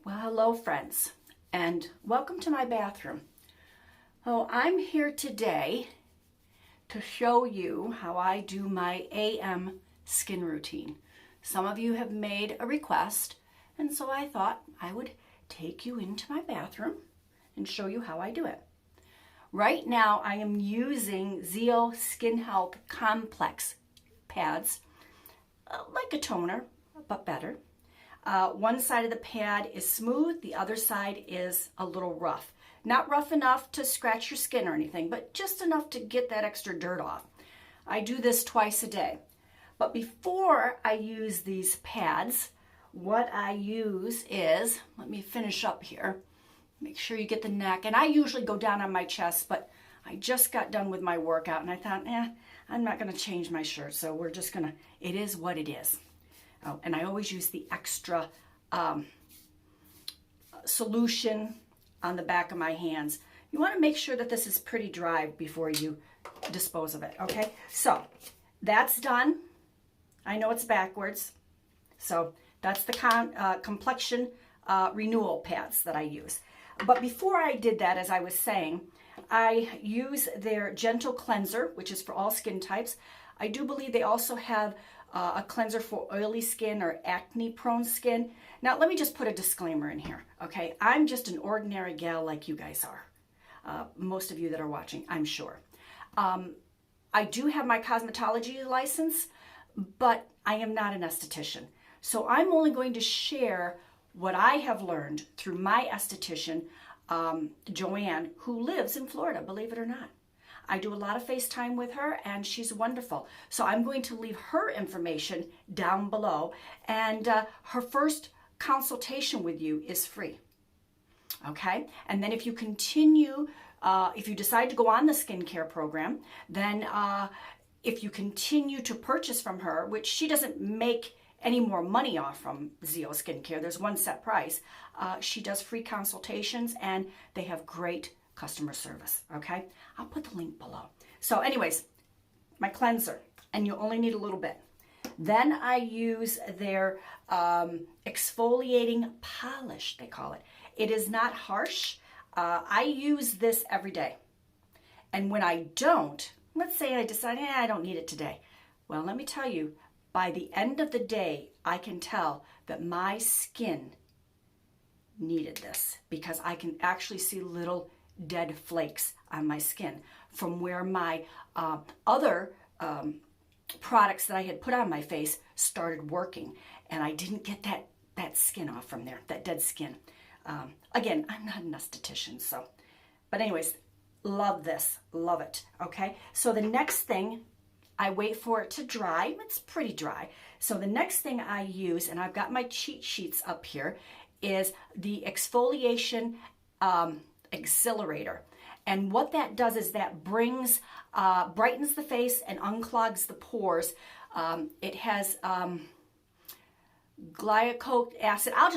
Well, hello friends, and welcome to my bathroom. Oh, I'm here today to show you how I do my AM skin routine. Some of you have made a request, and so I thought I would take you into my bathroom and show you how I do it. Right now, I am using Zeo Skin Health Complex pads, like a toner, but better. One side of the pad is smooth, the other side is a little rough. Not rough enough to scratch your skin or anything, but just enough to get that extra dirt off. I do this twice a day. But before I use these pads, what I use is, let me finish up here. Make sure you get the neck. And I usually go down on my chest, but I just got done with my workout and I thought, I'm not gonna change my shirt. So we're just gonna, it is what it is. Oh, and I always use the extra solution on the back of my hands. You want to make sure that this is pretty dry before you dispose of it, okay? So that's done. I know it's backwards. So that's the complexion renewal pads that I use. But before I did that, as I was saying, I use their Gentle Cleanser, which is for all skin types. I do believe they also have a cleanser for oily skin or acne-prone skin. Now, let me just put a disclaimer in here, okay? I'm just an ordinary gal like you guys are. Most of you that are watching, I'm sure. I do have my cosmetology license, but I am not an esthetician. So I'm only going to share what I have learned through my esthetician, Joanne, who lives in Florida, believe it or not. I do a lot of FaceTime with her and she's wonderful. So I'm going to leave her information down below, and her first consultation with you is free. Okay? And then if you continue, if you decide to go on the skincare program, then if you continue to purchase from her, which she doesn't make any more money off from Zeo Skincare, there's one set price, she does free consultations and they have great customer service, okay? I'll put the link below. So anyways, my cleanser, and you only need a little bit. Then I use their exfoliating polish, they call it. It is not harsh. I use this every day. And when I don't, let's say I decide, I don't need it today. Well, let me tell you, by the end of the day, I can tell that my skin needed this because I can actually see little dead flakes on my skin from where my other products that I had put on my face started working, and I didn't get that skin off from there, that dead skin. Again, I'm not an esthetician, so, but anyways, love this, love it, okay? So the next thing, I wait for it to dry. It's pretty dry. So the next thing I use, and I've got my cheat sheets up here, is the exfoliation Accelerator. And what that does is that brings, brightens the face and unclogs the pores. It has glycolic acid. I'll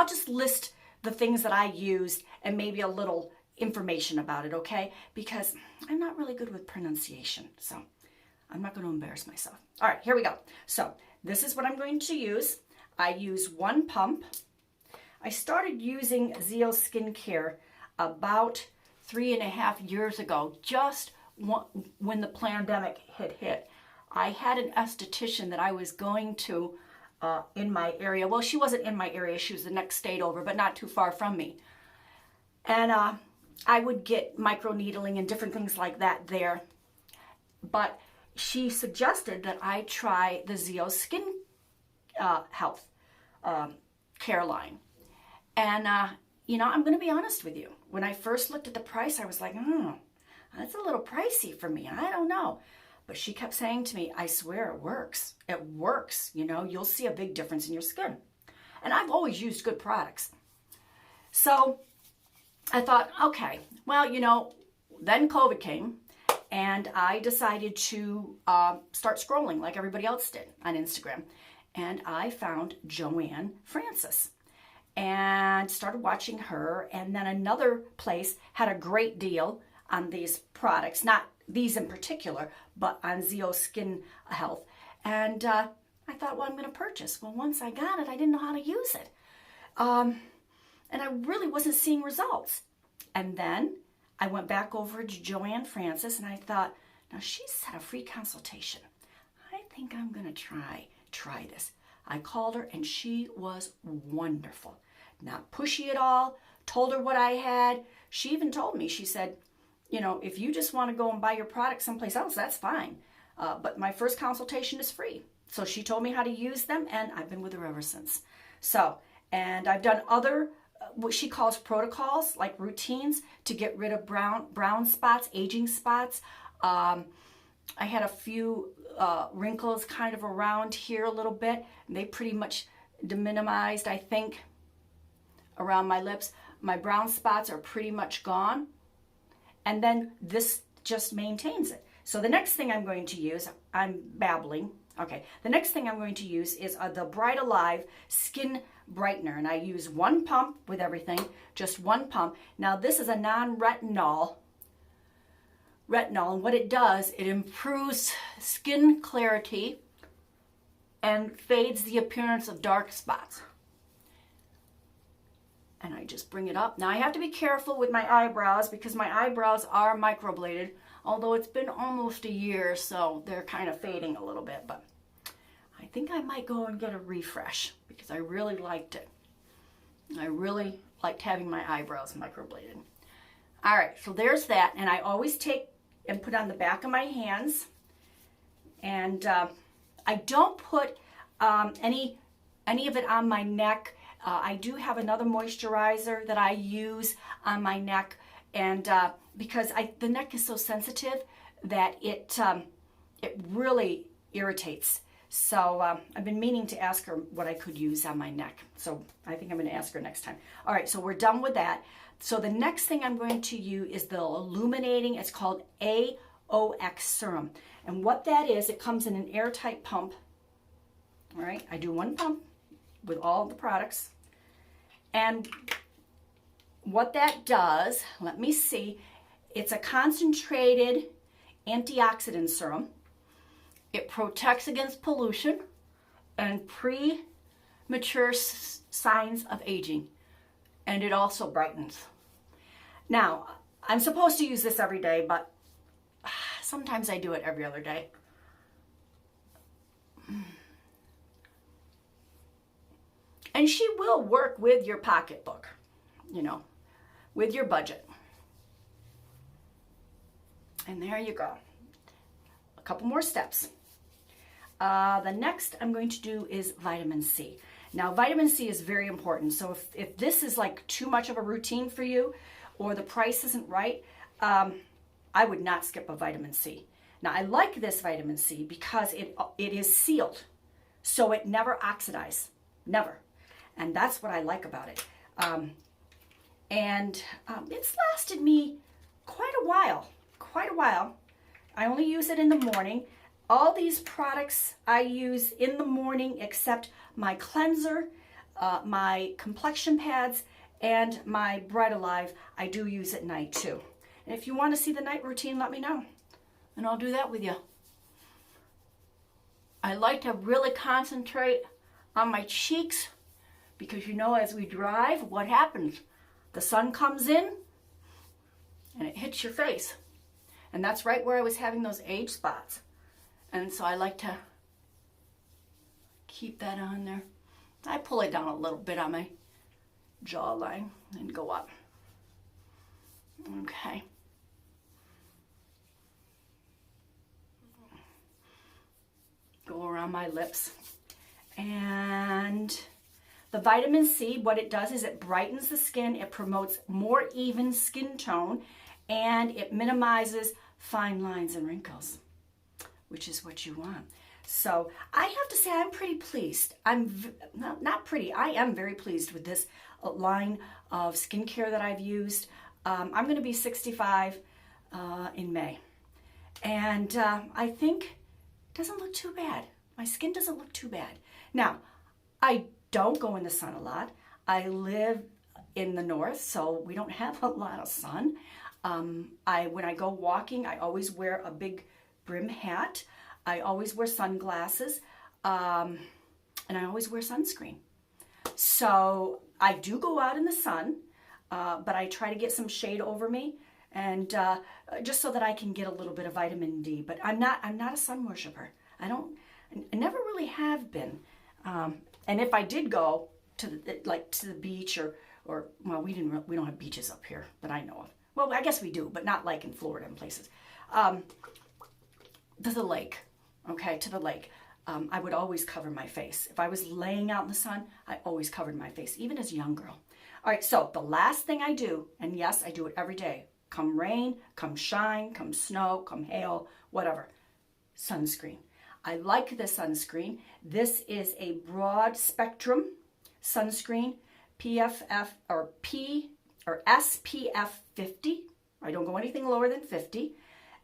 just list the things that I used and maybe a little information about it, okay? Because I'm not really good with pronunciation, so I'm not going to embarrass myself. All right, here we go. So this is what I'm going to use. I use one pump. I started using Zeo Skincare about 3.5 years ago, just when the pandemic had hit. I had an esthetician that I was going to in my area. Well, she wasn't in my area. She was the next state over, but not too far from me. And I would get microneedling and different things like that there. But she suggested that I try the Zeo Skin Health care line. And, you know, I'm going to be honest with you. When I first looked at the price, I was like, that's a little pricey for me. I don't know. But she kept saying to me, I swear it works. It works. You know, you'll see a big difference in your skin. And I've always used good products. So I thought, okay, well, you know, then COVID came and I decided to start scrolling like everybody else did on Instagram. And I found Joanne Francis and started watching her. And then another place had a great deal on these products, not these in particular, but on Zeo Skin Health. And I thought, well, I'm going to purchase. Well, once I got it, I didn't know how to use it. And I really wasn't seeing results. And then I went back over to Joanne Francis and I thought, now she set a free consultation. I think I'm going to try this. I called her and she was wonderful. Not pushy at all. Told her what I had. She even told me, she said, you know, if you just want to go and buy your product someplace else, that's fine. But my first consultation is free. So she told me how to use them and I've been with her ever since. So, and I've done other, what she calls protocols, like routines to get rid of brown spots, aging spots. I had a few wrinkles kind of around here a little bit. And they pretty much minimized, I think, around my lips. My brown spots are pretty much gone. And then this just maintains it. So the next thing I'm going to use, I'm babbling. Okay, the next thing I'm going to use is the Bright Alive Skin Brightener. And I use one pump with everything, just one pump. Now this is a non-retinol. And what it does, it improves skin clarity and fades the appearance of dark spots. And I just bring it up. Now I have to be careful with my eyebrows because my eyebrows are microbladed, although it's been almost a year, so they're kind of fading a little bit, but I think I might go and get a refresh because I really liked it. I really liked having my eyebrows microbladed. All right, so there's that, and I always take and put on the back of my hands, and I don't put any of it on my neck. I do have another moisturizer that I use on my neck, and because the neck is so sensitive that it really irritates. So I've been meaning to ask her what I could use on my neck. So I think I'm going to ask her next time. All right, so we're done with that. So the next thing I'm going to use is the illuminating, it's called AOX serum. And what that is, it comes in an airtight pump. All right, I do one pump with all the products. And what that does, let me see, it's a concentrated antioxidant serum. It protects against pollution and premature signs of aging. And it also brightens. Now, I'm supposed to use this every day, but sometimes I do it every other day. And she will work with your pocketbook, you know, with your budget. And there you go. A couple more steps. The next I'm going to do is vitamin C. Now, vitamin C is very important. So if this is like too much of a routine for you or the price isn't right, I would not skip a vitamin C. Now, I like this vitamin C because it is sealed. So it never oxidizes. Never. And that's what I like about it. It's lasted me quite a while. I only use it in the morning. All these products I use in the morning except my cleanser, my complexion pads, and my Bright Alive, I do use at night too. And if you want to see the night routine, let me know, and I'll do that with you. I like to really concentrate on my cheeks because, you know, as we drive, what happens? The sun comes in and it hits your face. And that's right where I was having those age spots. And so I like to keep that on there. I pull it down a little bit on my jawline and go up. Okay. Go around my lips. And the vitamin C, what it does is it brightens the skin, it promotes more even skin tone, and it minimizes fine lines and wrinkles, which is what you want. So I have to say I'm pretty pleased. I'm not pretty, I am very pleased with this line of skincare that I've used. I'm going to be 65 in May. And I think it doesn't look too bad. My skin doesn't look too bad. Now, I don't go in the sun a lot. I live in the north, so we don't have a lot of sun. When I go walking, I always wear a big brim hat. I always wear sunglasses, and I always wear sunscreen. So I do go out in the sun, but I try to get some shade over me, and just so that I can get a little bit of vitamin D. But I'm not a sun worshiper. I never really have been. And if I did go to the beach or well, we don't have beaches up here that I know of. Well, I guess we do, but not like in Florida and places. To the lake, okay, to the lake. I would always cover my face. If I was laying out in the sun, I always covered my face, even as a young girl. All right, so the last thing I do, and yes, I do it every day, come rain, come shine, come snow, come hail, whatever, sunscreen. I like the sunscreen. This is a broad spectrum sunscreen, SPF 50. I don't go anything lower than 50.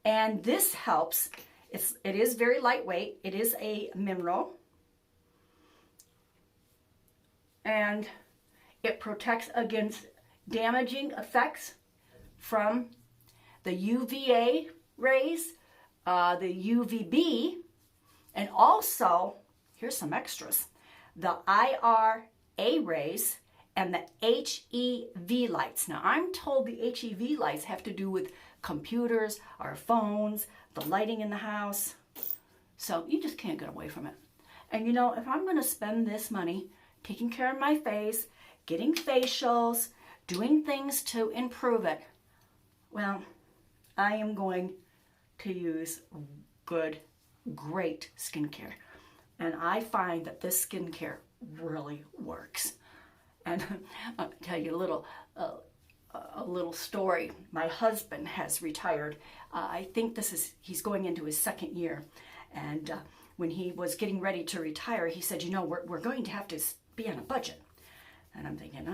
And this helps. It is very lightweight. It is a mineral. And it protects against damaging effects from the UVA rays, the UVB, and also, here's some extras, the IRA rays and the HEV lights. Now, I'm told the HEV lights have to do with computers, our phones, the lighting in the house. So you just can't get away from it. And you know, if I'm going to spend this money taking care of my face, getting facials, doing things to improve it, well, I am going to use good, great skincare. And I find that this skincare really works. And I'll tell you a little story. My husband has retired. I think he's going into his second year. And when he was getting ready to retire, he said, you know, we're going to have to be on a budget. And I'm thinking,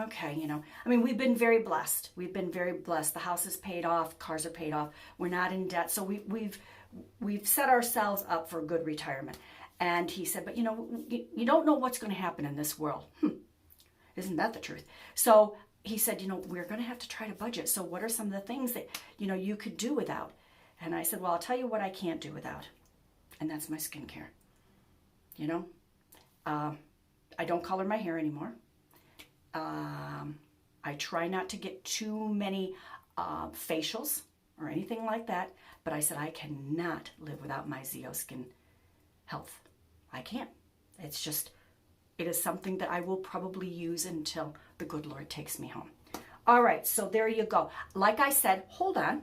okay, you know. I mean, we've been very blessed. We've been very blessed. The house is paid off. Cars are paid off. We're not in debt. So we've set ourselves up for a good retirement. And he said, but you know, you don't know what's going to happen in this world. Isn't that the truth? So he said, you know, we're going to have to try to budget. So what are some of the things that, you know, you could do without? And I said, well, I'll tell you what I can't do without. And that's my skincare. You know, I don't color my hair anymore. I try not to get too many facials or anything like that. But I said, I cannot live without my Zeoskin Health. I can't. It's just, it is something that I will probably use until the good Lord takes me home. All right, so there you go. Like I said, hold on.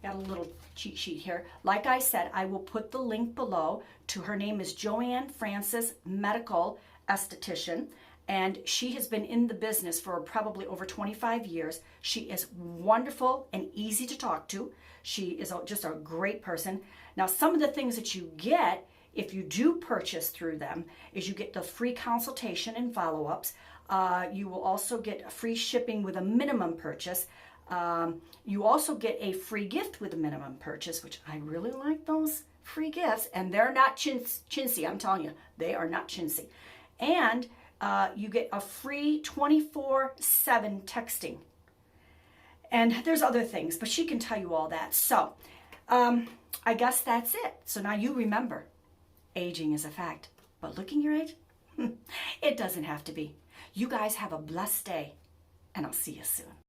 I got a little cheat sheet here. Like I said, I will put the link below to, her name is Joanne Francis, medical esthetician, and she has been in the business for probably over 25 years. She is wonderful and easy to talk to. She is just a great person. Now, some of the things that you get if you do purchase through them is you get the free consultation and follow-ups. You will also get free shipping with a minimum purchase. You also get a free gift with a minimum purchase, which I really like those free gifts. And they're not chintzy, I'm telling you. They are not chintzy. And you get a free 24/7 texting. And there's other things, but she can tell you all that. So I guess that's it. So now you remember, aging is a fact, but looking your age, it doesn't have to be. You guys have a blessed day, and I'll see you soon.